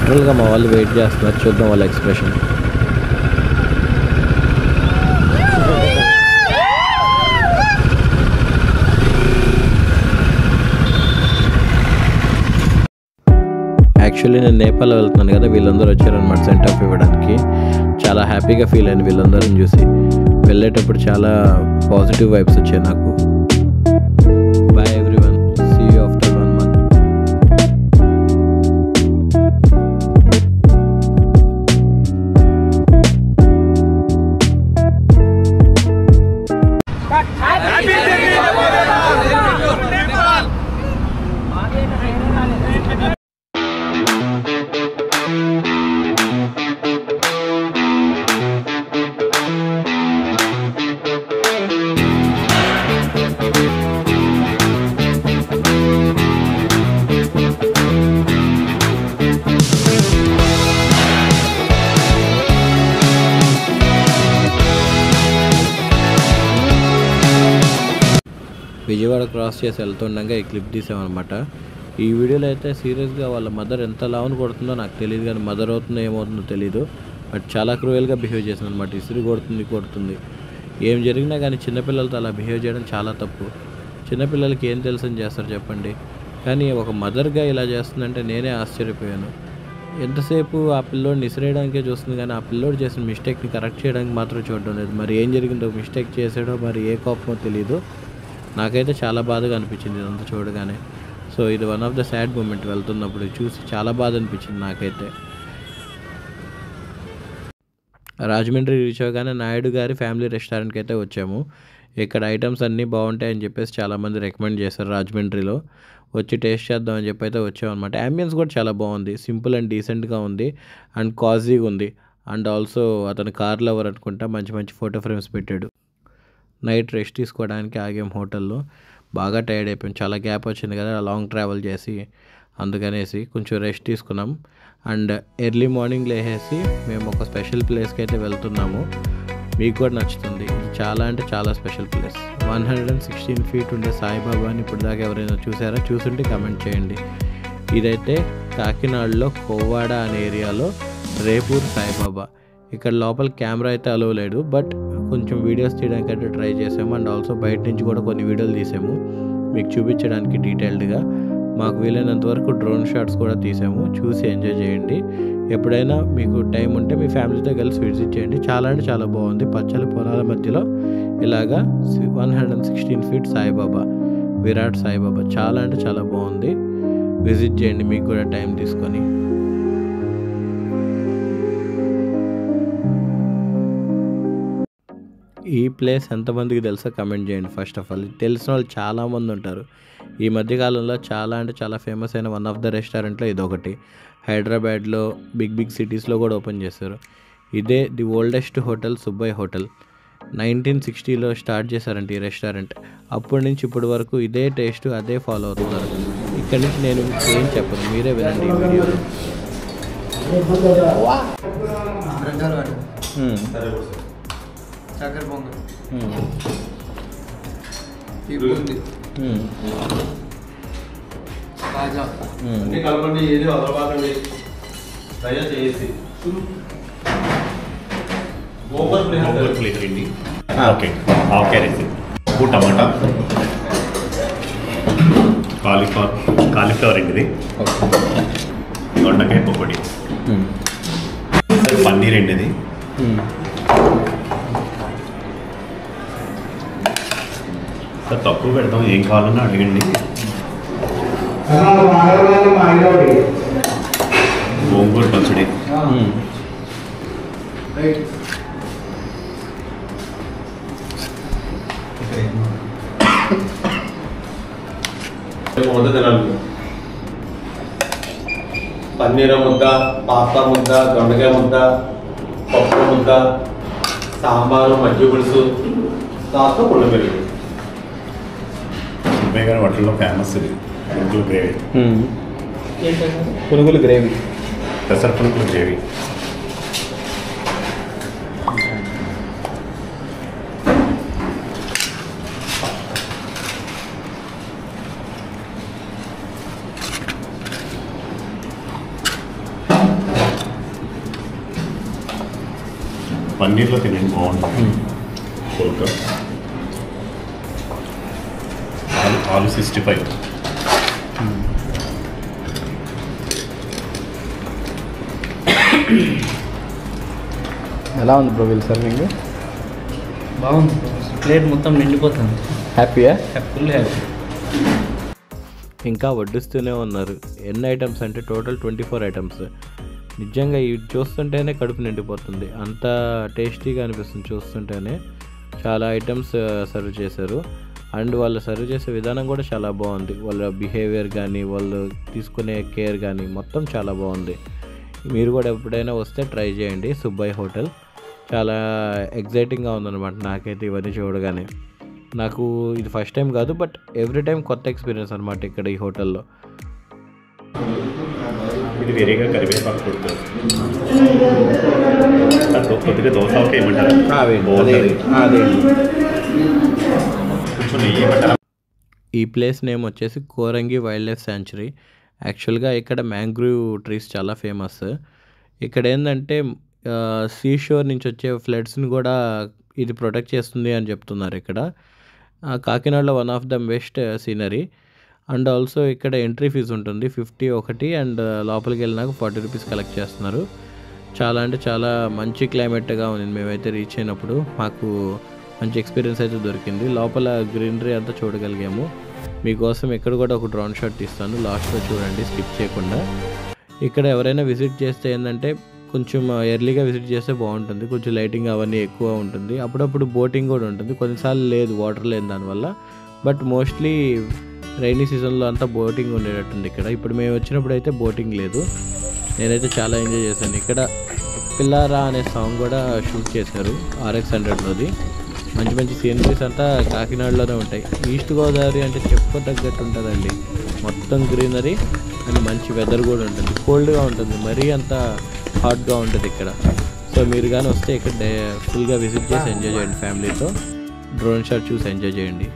లిటరల్గా మా వాళ్ళు వెయిట్ చేస్తున్నారు, చూద్దాం వాళ్ళ ఎక్స్ప్రెషన్. యాక్చువల్లీ నేను నేపాల్ వెళ్తున్నాను కదా, వీళ్ళందరూ వచ్చారనమాట సెంట్ ఆఫ్ ఇవ్వడానికి. చాలా హ్యాపీగా ఫీల్ అయింది వీళ్ళందరిని చూసి. వెళ్ళేటప్పుడు చాలా పాజిటివ్ వైబ్స్ వచ్చాయి నాకు. Bye everyone, see you after 1 month. Vijayawada cross చేసి వెళ్తుండగా ఈ క్లిప్ తీసామన్నమాట. ఈ వీడియోలో అయితే సీరియస్గా వాళ్ళ మదర్ ఎంత లావును కొడుతుందో నాకు తెలియదు, కానీ మదర్ అవుతుందో ఏమవుతుందో తెలీదు. బట్ చాలా క్రూయల్గా బిహేవ్ చేసింది అనమాట. ఇసురు కొడుతుంది. ఏం జరిగినా కానీ చిన్నపిల్లలతో అలా బిహేవ్ చేయడం చాలా తప్పు. చిన్నపిల్లలకి ఏం తెలుసని చేస్తారు చెప్పండి. కానీ ఒక మదర్గా ఇలా చేస్తుందంటే నేనే ఆశ్చర్యపోయాను. ఎంతసేపు ఆ పిల్లోడిని ఇసిరేయడానికే చూస్తుంది, కానీ ఆ పిల్లోడు చేసిన మిస్టేక్ని కరెక్ట్ చేయడానికి మాత్రం చూడడం లేదు. మరి ఏం జరిగిందో, మిస్టేక్ చేసాడో మరి ఏ కోపమో తెలీదు. నాకైతే చాలా బాధగా అనిపించింది ఇదంతా చూడగానే. సో ఇది one of the sad moment. వెళ్తున్నప్పుడు చూసి చాలా బాధ అనిపించింది నాకైతే. రాజమండ్రి రీచ్ అవ్వగానే నాయుడు గారి ఫ్యామిలీ రెస్టారెంట్కి అయితే వచ్చాము. ఇక్కడ ఐటమ్స్ అన్నీ బాగుంటాయని చెప్పేసి చాలామంది రికమెండ్ చేశారు. రాజమండ్రిలో వచ్చి టేస్ట్ చేద్దామని చెప్పి అయితే వచ్చామన్నమాట. అంబియన్స్ కూడా చాలా బాగుంది, సింపుల్ అండ్ డీసెంట్గా ఉంది అండ్ కాజీగా ఉంది. అండ్ ఆల్సో అతను కార్ లవర్ అనుకుంటా, మంచి మంచి ఫోటో ఫ్రేమ్స్ పెట్టాడు. నైట్ రెస్ట్ తీసుకోవడానికి ఆగాం హోటల్లో. బాగా టైర్డ్ అయిపోయాం, చాలా గ్యాప్ వచ్చింది కదా లాంగ్ ట్రావెల్ చేసి, అందుకనేసి కొంచెం రెస్ట్ తీసుకున్నాం. అండ్ ఎర్లీ మార్నింగ్ లేచేసి మేము ఒక స్పెషల్ ప్లేస్కి అయితే వెళ్తున్నాము. మీకు కూడా నచ్చుతుంది. ఇది చాలా అంటే చాలా స్పెషల్ ప్లేస్. 116 feet ఉండే సాయిబాబాని ఇప్పుడు దాకా ఎవరైనా చూసారా? చూసుంటే కమెంట్ చేయండి. ఇదైతే కాకినాడలో కోవాడ అనే ఏరియాలో రేపూర్ సాయిబాబా. ఇక్కడ లోపల కెమెరా అయితే అలో లేదు, బట్ కొంచెం వీడియోస్ తీయడానికి అయితే ట్రై చేసాము. అండ్ ఆల్సో బయట నుంచి కూడా కొన్ని వీడియోలు తీసాము మీకు చూపించడానికి డీటెయిల్డ్గా. మాకు వీలైనంత వరకు డ్రోన్ షాట్స్ కూడా తీసాము. చూసి ఎంజాయ్ చేయండి. ఎప్పుడైనా మీకు టైం ఉంటే మీ ఫ్యామిలీతో కలిసి విజిట్ చేయండి. చాలా అంటే చాలా బాగుంది. పచ్చని పొలాల మధ్యలో ఇలాగా 116 feet సాయిబాబా, విరాట్ సాయిబాబా. చాలా అంటే చాలా బాగుంది. విజిట్ చేయండి మీకు కూడా టైం తీసుకొని. ఈ ప్లేస్ ఎంతమందికి తెలుసో కమెంట్ చేయండి. ఫస్ట్ ఆఫ్ ఆల్ తెలిసిన వాళ్ళు చాలామంది ఉంటారు. ఈ మధ్యకాలంలో చాలా అంటే చాలా ఫేమస్ అయిన వన్ ఆఫ్ ద రెస్టారెంట్లో ఇదొకటి. హైదరాబాద్లో బిగ్ సిటీస్లో కూడా ఓపెన్ చేశారు. ఇదే the oldest hotel, Subbaiah hotel. 1960లో స్టార్ట్ చేశారంట ఈ రెస్టారెంట్. అప్పటి నుంచి ఇప్పటి వరకు ఇదే టేస్ట్, అదే ఫాలో అవుతున్నారు. ఇక్కడి నుంచి నేను ఏం చెప్పను, మీరే వినండి ఈ వీడియోలో. చక్కెర పొంగల్, కాజా అన్ని కలపండి. ఏది వదలబాకండి, దయచేసి. గోంగూర ఫ్లేవర్ అండి. ఓకే, ఆవకాయ రెసిపీ, ఉప్పు టమాటా, కాలీఫ్లవర్ అండి ఇది, దొండకాయ పకోడీ, పన్నీర్ అండి ఇది, సార్ తక్కువ పెడతాం, ఏం కావాలన్నా అడగండి. గోంగూర పచ్చడి, పన్నీర్ ముద్ద, పాస్తా ముద్ద, దొండకాయ ముద్ద, పప్పు ముద్ద, సాంబారు, మజ్జిగ పులుసు, దాంతో పుల్ల పెరుగు. సుబ్బయ్య గారి హోటల్లో ఫేమస్ ఇది పునుగుల గ్రేవీ. పునుగుల గ్రేవీ, పెసర పునుగుల గ్రేవీ. పన్నీర్లో తినండి బాగుంటుంది. పుల్కా ఆలు 65. ఎలా ఉంది బ్రో వీల్ సర్వింగ్? బాగుంది, ప్లేట్ మొత్తం నిండిపోతుంది. హ్యాపీయా? Full happy. ఇంకా వడ్డిస్తూనే ఉన్నారు. ఎన్ని ఐటమ్స్ అంటే టోటల్ 24 ఐటమ్స్. నిజంగా ఇవి చూస్తుంటేనే కడుపు నిండిపోతుంది, అంత టేస్టీగా అనిపిస్తుంది చూస్తుంటేనే. చాలా ఐటమ్స్ సర్వ్ చేశారు అండ్ వాళ్ళు సర్వ్ చేసే విధానం కూడా చాలా బాగుంది. వాళ్ళ బిహేవియర్ కానీ వాళ్ళు తీసుకునే కేర్ కానీ మొత్తం చాలా బాగుంది. మీరు కూడా ఎప్పుడైనా వస్తే ట్రై చేయండి సుబ్బయ్య హోటల్. చాలా ఎగ్జైటింగ్గా ఉందన్నమాట నాకైతే ఇవన్నీ చూడగానే. నాకు ఇది ఫస్ట్ టైం కాదు, బట్ ఎవ్రీ టైం కొత్త ఎక్స్పీరియన్స్ అనమాట ఇక్కడ ఈ హోటల్లో. ఇది వేరేగా కరివేపాకు కొడుతుంది. కొద్దిగా దోశ ఓకే ఏమంటారా? కొంచెం నెయ్యి ఏమంటారా? ఈ ప్లేస్ నేమ్ వచ్చేసి కోరంగి వైల్డ్ లైఫ్ శాంచురీ. యాక్చువల్గా ఇక్కడ మ్యాంగ్రూవ్ ట్రీస్ చాలా ఫేమస్. ఇక్కడ ఏంటంటే సీ షోర్ నుంచి వచ్చే ఫ్లడ్స్ని కూడా ఇది ప్రొటెక్ట్ చేస్తుంది అని చెప్తున్నారు ఇక్కడ. కాకినాడలో one of the best scenery. And also ఇక్కడ ఎంట్రీ ఫీజు ఉంటుంది 50 ఒకటి, అండ్ లోపలికి వెళ్ళినాక 40 రూపీస్ కలెక్ట్ చేస్తున్నారు. చాలా అంటే చాలా మంచి క్లైమేట్గా ఉంది. మేమైతే రీచ్ అయినప్పుడు మాకు మంచి ఎక్స్పీరియన్స్ అయితే దొరికింది. లోపల గ్రీనరీ అంతా చూడగలిగాము. మీకోసం ఇక్కడ కూడా ఒక డ్రోన్ షాట్ తీస్తాను, లాస్ట్లో చూడండి స్కిప్ చేయకుండా. ఇక్కడ ఎవరైనా విజిట్ చేస్తే ఏంటంటే కొంచెం ఎర్లీగా విజిట్ చేస్తే బాగుంటుంది. కొంచెం లైటింగ్ అవన్నీ ఎక్కువ ఉంటుంది. అప్పుడప్పుడు బోటింగ్ కూడా ఉంటుంది, కొన్నిసార్లు లేదు, వాటర్ లేదు దానివల్ల. బట్ మోస్ట్లీ రైనీ సీజన్లో అంతా బోటింగ్ ఉండేటట్టుంది ఇక్కడ. ఇప్పుడు మేము వచ్చినప్పుడు అయితే బోటింగ్ లేదు. నేనైతే చాలా ఎంజాయ్ చేశాను. ఇక్కడ పిల్లారా అనే సాంగ్ కూడా షూట్ చేశారు RX100లోది. మంచి మంచి సీనరీస్ అంతా కాకినాడలోనే ఉంటాయి. ఈస్ట్ గోదావరి అంటే చెప్పదగ్గట్టు ఉంటుందండి. మొత్తం గ్రీనరీ అండ్ మంచి వెదర్ కూడా ఉంటుంది. కోల్డ్గా ఉంటుంది, మరీ అంత హాట్గా ఉంటుంది ఇక్కడ. సో మీరు కానీ వస్తే ఇక్కడ ఫుల్గా విజిట్ చేసి ఎంజాయ్ చేయండి ఫ్యామిలీతో. డ్రోన్ షాట్ చూసి ఎంజాయ్ చేయండి.